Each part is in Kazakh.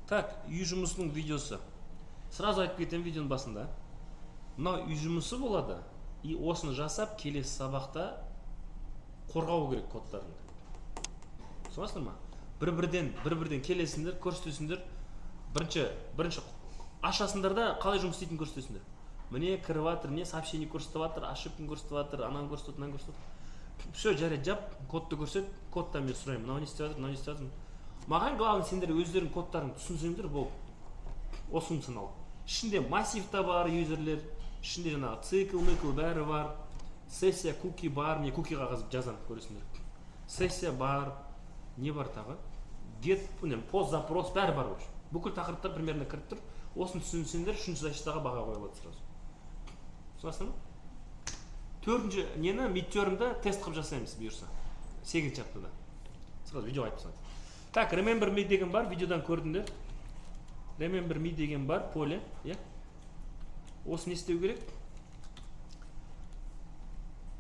Так, үй жұмысының видеосы. Сразу айтып кетемін видеоның басында. Мынау үй жұмысы болады. И осыны жасап, келесі сабақта қорғау керек кодтарыңды. Түсінесіңдер ма? Бір-бірден келесіңдер, көрсетесіңдер. Бірінші ашасыңдар да қалай жұмыс істейтінін көрсетесіңдер. Міне кіріп жатыр, міне сообщение көрсетіп жатыр, ошибканы көрсетіп жатыр, ананы көрсетіп, мынаны көрсетіп. Все, жарайды, жап, кодты көрсет, кодтан мен сұраймын. Мынау не істеп жатыр, мынау не істеп жатыр. Маған главное сендер өздерің кодтарын түсінсеңдер болды. Осы функционал. Ішінде массивта бар юзерлер, ішінде жаңағы цикл бәрі бар. Сессия, куки бар, мен кукиға жазамын, көресіңдер. Сессия бар, не бар тағы? Get, пост, запрос, бәрі бар ғой. Бүкіл тақырыптар примерно кіріп тұр. Осыны түсінсеңдер, үшінші защитаға баға қойылады сразу. Түсінесіңдер ме? Төртінші нені мидтермда тест қылып жасаймыз бұйырса. 8-ші аптада. Сразу видео айтып тастайын. Так, remember me деген бар, видеодан көрдіңдер. Remember me деген бар, поле, иә? Осы не істеу керек?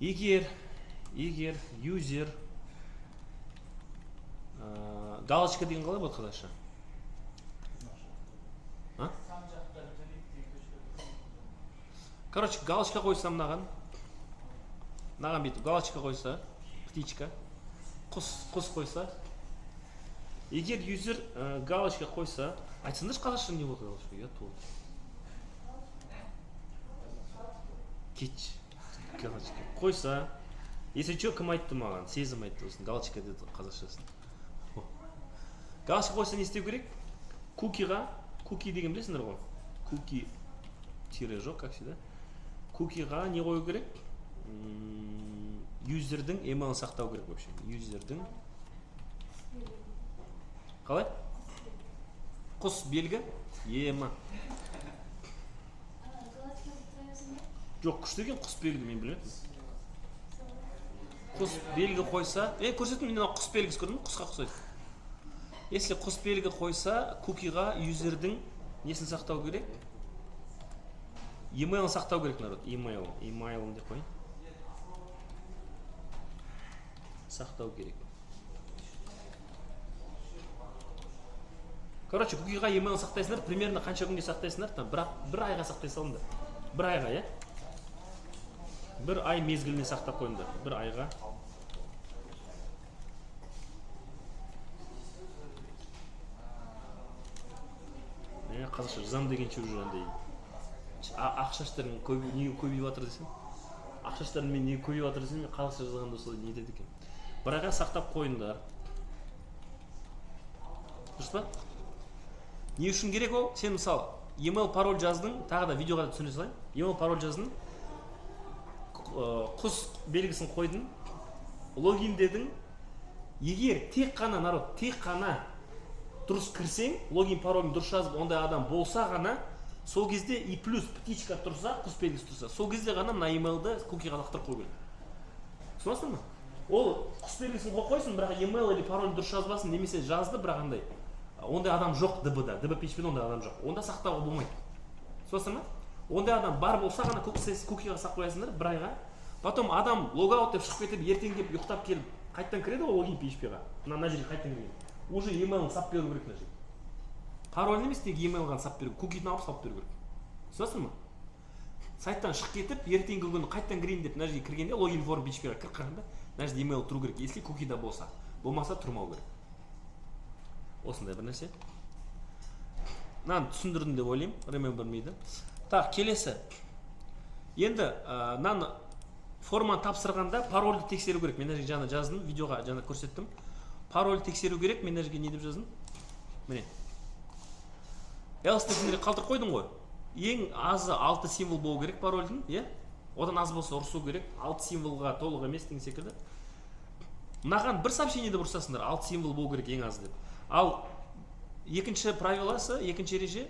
Егер user галочка деген қалай болады қазақша? Короче, галочка қойса мынаған бүйтіп галочка қойса, птичка, құс қойса, егер юзер галочка қойса, айтсаңдаршы қазақша не болды галочка? Я тут. Кетч. Галочка қойса, если что, кім айтты маған? Сезім айтты осыны, галочка деді қазақшасын. Галочка қойса не істеу керек? Куки деген білесіңдер ғой? Куки тире жоқ, как всегда. Кукиға не қою керек? Юзердің емейлін сақтау керек вообще. Юзердің қалай? Құс белгі? Ема. Жоқ, күш деген құс белгі мен білмедім. Құс белгі қойса, көрсеттім мен құс белгісі көрдім, құсқа ұқсайды. Если құс белгі қойса, кукиға юзердің несін сақтау керек? Емейлін сақтау керек, народ. Емейлін деп қойын. Сақтау керек. Короче, кукиға емейлін сақтайсыңдар, примерно қанша күнге сақтайсыңдар? Бір айға сақтай салыңдар. Бір айға, е? Бір ай мезгіліне сақтап қойыңдар. Бір айға. Қазақша жазам дегенше уже андай ақшаштарың неге көбейіп жатыр десем, ақшаштарың мен неге көбейіп жатыр десем, қазақша жазғанда солай не етеді екен. Бір айға сақтап қойыңдар. Дұрыс па? Не үшін керек ол? Сен мысалы email пароль жаздың, тағы да видеоға да түсіндіре салайын. Email пароль жаздың, құс белгісін қойдың, логин дедің. Егер тек қана дұрыс кірсең, логин паролін дұрыс жазып, ондай адам болса ғана, сол кезде и плюс птичка тұрса, құс белгісі тұрса, сол кезде ғана мына емейлді кукиға лақтырып қою керек. Түсінесің ме? Ол құс белгісін қойсын, бірақ емейл или паролін дұрыс жазбасын, немесе жазды, бірақ ондай адам жоқ ДБ-да, ДБ PHP-де ондай адам жоқ. Онда сақтауға болмайды. Түсінесің ме? Ондай адам бар болса ғана кукиға сақ қоясыңдар бір айға. Потом адам логаут деп шығып кетіп, ертең келіп ұйықтап келіп, қайттан кіреді ғой логин PHP-ға. Мына жерге қайттан кірген. Уже емейлін сап беру керек мына жерге. Пароль емес, тек емейлға сап беру, кукиді алып сап беру керек. Түсінесің ме? Сайттан шығып кетіп, ертеңгі күні қайттан кірейін деп мына жерге кіргенде логин форм PHP-ға кіріп қалғанда, мына жерде емейл тұру керек, если кукида болса. Болмаса тұрмау керек. Осындай бір нәрсе. Мынаны түсіндірдім деп ойлаймын, remember me-ді. Так, келесі. Енді мынаны форманы тапсырғанда парольді тексеру керек. Мен жаңа жаздым, видеоға жаңа көрсеттім. Парольді тексеру керек, мен не деп жаздым? Міне. Else десеңдер қалтырып қойдың ғой. Ең азы 6 символ болу керек парольдің, е? Одан аз болса ұрысу керек. 6 символға толық емес деген секілді. Мынаған бір сообщениеде ұрсасыңдар, 6 символ болу керек ең азы деп. Ал екінші правиласы, екінші ереже,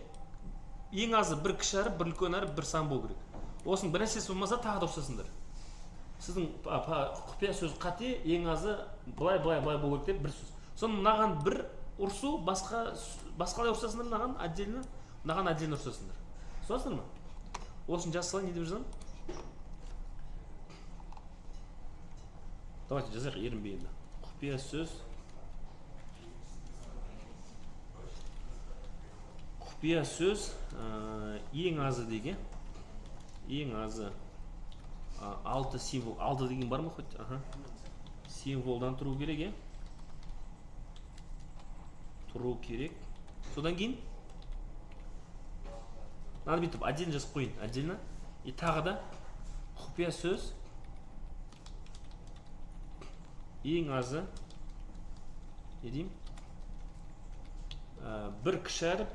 ең азы бір кіші әріп, бір үлкен әріп, бір сан болу керек. Осының бір нәрсесі болмаса тағы да ұрсасыңдар. Сіздің құпия сөз қате, ең азы былай болу керек деп бір сөз. Соны мынаған бір ұрсу, басқалай ұрсасыңдар, мынаған отдельно ұрсасыңдар. Түсінесіңдер ме? Осын жаза салайын, не деп жазамын? Давайте жазайық ерінбей енді. Құпия сөз құпия сөз ең азы деген, ең азы 6 символ, 6 деген бар ма хоть? Символдан тұру керек, тұру керек. Содан кейін надо бүйтіп отдельно жазып қойын, отдельно. И тағы да құпия сөз ең азы не деймін, бір кіші әріп,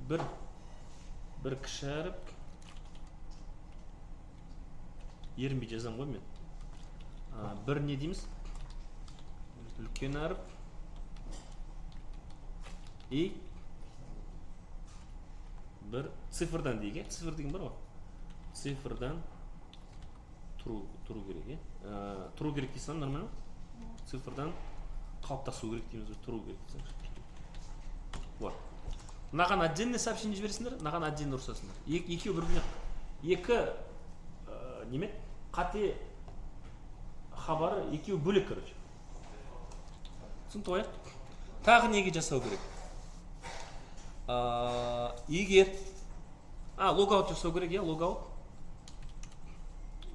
бір кіші әріп, ерінбей жазам ғой мен. Бір не дейміз, үлкен әріп, и бір цифрдан дейік, цифр деген бар ғой, цифрдан тұру керек, тұру керек дейсің, нормально? Цифрдан қалыптасу керек дейміз, тұру керек дейсің. Вот. Мынаған отдельный сообщение жібересіңдер, мынаған отдельный ұрсасыңдар. Екеуі бір-біріне, екі неме, қате хабары екеуі бөлек, короче. Түсінікті ғой? Тағы неге жасау керек? Егер логаут жасау керек,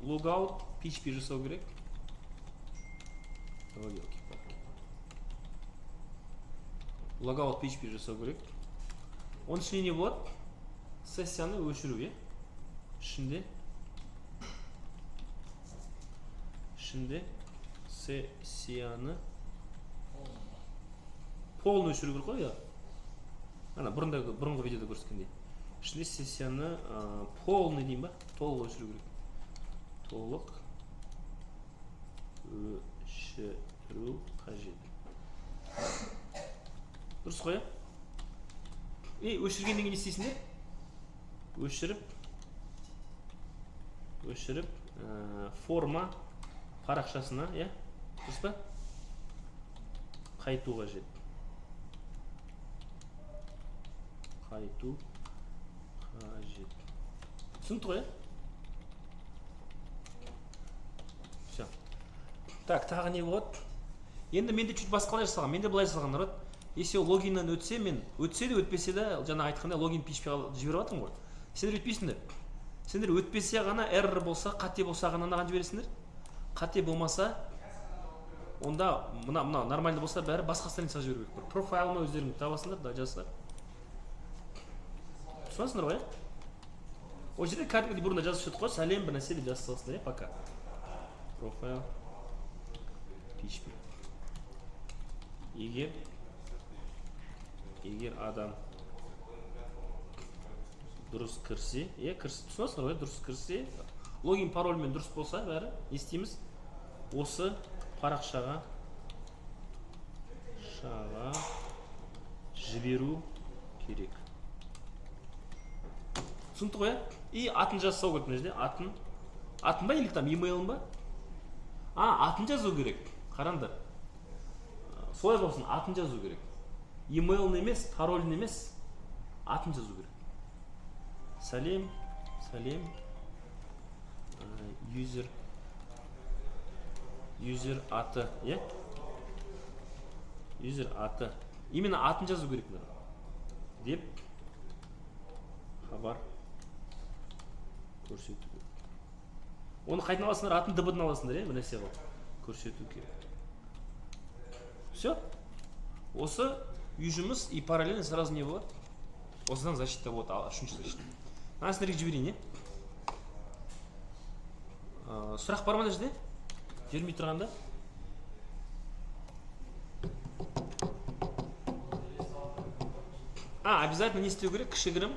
логаут PHP жасау керек. Логаут PHP жасау керек. Оның ішінде не болады? Сессияны өшіру, ішінде сессияны полный өшіру керек қой, бұрынғы видеода көрсеткендей. Ішінде сессияны полный деймін ба? Толық өшіру керек. Толық өшіру қажет. Дұрыс қой, өшіргеннен кейін не істейсіңдер? Өшіріп форма парақшасына, дұрыс па? Қайту қажет. Түсінікті ғой? Все. Так, тағы не болады? Енді менде чуть басқалай жасалған, менде былай жасалған, народ. Если логиннен өтсе, мен өтсе де өтпесе де, жаңа айтқанда логин PHP-ға жіберіп жатырмын ғой. Сендер өтпейсіңдер. Сендер өтпесе ғана, error болса, қате болса ғана наған жібересіңдер. Қате болмаса, онда мына нормальды болса, бәрі басқа страницаға жіберу керек. Профайлыма өздеріңді табасыңдар, да жазсыздар. Түсінесіңдер ғой? О жерде кәдімгідей бұрында жазып шықты ғой, сәлем бір нәрсе деп жазып саласыңдар, пока. Профайл PHP. Егер адам дұрыс кірсе, түсінесіңдер ғой, дұрыс кірсе, логин парольмен дұрыс болса, бәрі, не істейміз? Осы парақшаға жіберу керек. Түсінікті ғой? И атын жазсау керек, мына жерде, атын ба, или там емейлін ба? Атын жазу керек. Қараңдар. Солай болсын, атын жазу керек. Емейлін емес, паролін емес, атын жазу керек. Сәлем, юзер аты, юзер аты. Именно атын жазу керек деп хабар көрсету керек. Оны қайдан аласыңдар? Атын дб-дан аласыңдар, бір нәрсе қылып көрсету керек. Все. Осы үй жұмыс и параллельно сразу не болады? Осыдан защита болады, үшінші защита. Сіздерге жіберейін, сұрақ бар ма жерде? Жібермей тұрғанда? Обязательно не істеу керек? Кішігірім,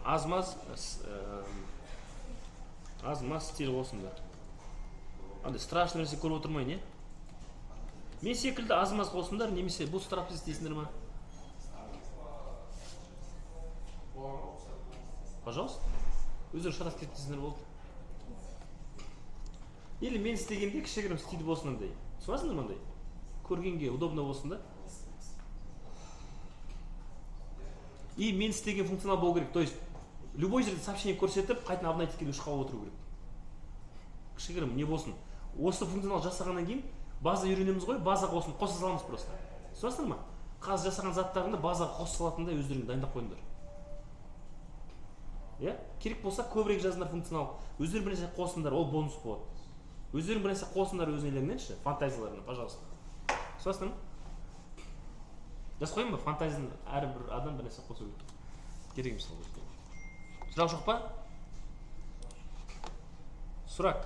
аз-маз стиль болсында. Страшный нәрсе көріп отырмайын, Мен секілді аз-маз болсындар, немесе бұл страп істейсіңдер ма? Пожалуйста. Өздері шатап кетесіңдер болды. Или мен істегенде кішігірім стиль болсындай. Түсінесіңдер мандай? Көргенге удобно болсында. И мен істеген функционал болу керек. То есть, любой жерде сообщение көрсетіп, қайтын обновить еткенде ұшқалы отыру керек. Кішігірім не болсын. Осы функционал жасағаннан кейін, база үйренеміз ғой, базаға қоса саламыз просто. Түсінесіңдер ма? Қазір жасаған заттарыңды базаға қоса салатындай өздеріңді дайындап қойыңдар. иә керек болса көбірек жазыңдар функционал, өздері бір нәрсе қосыңдар, ол бонус болады. Өздерің бір нәрсе қосыңдар өзіңдеріңнен ше, фантазияларына, пожалуйста. Сосын жазып қояйын ба, фантазияны әрбір адам бір нәрсе қосу керек мысалы. Сұрақ жоқ па? Сұрақ.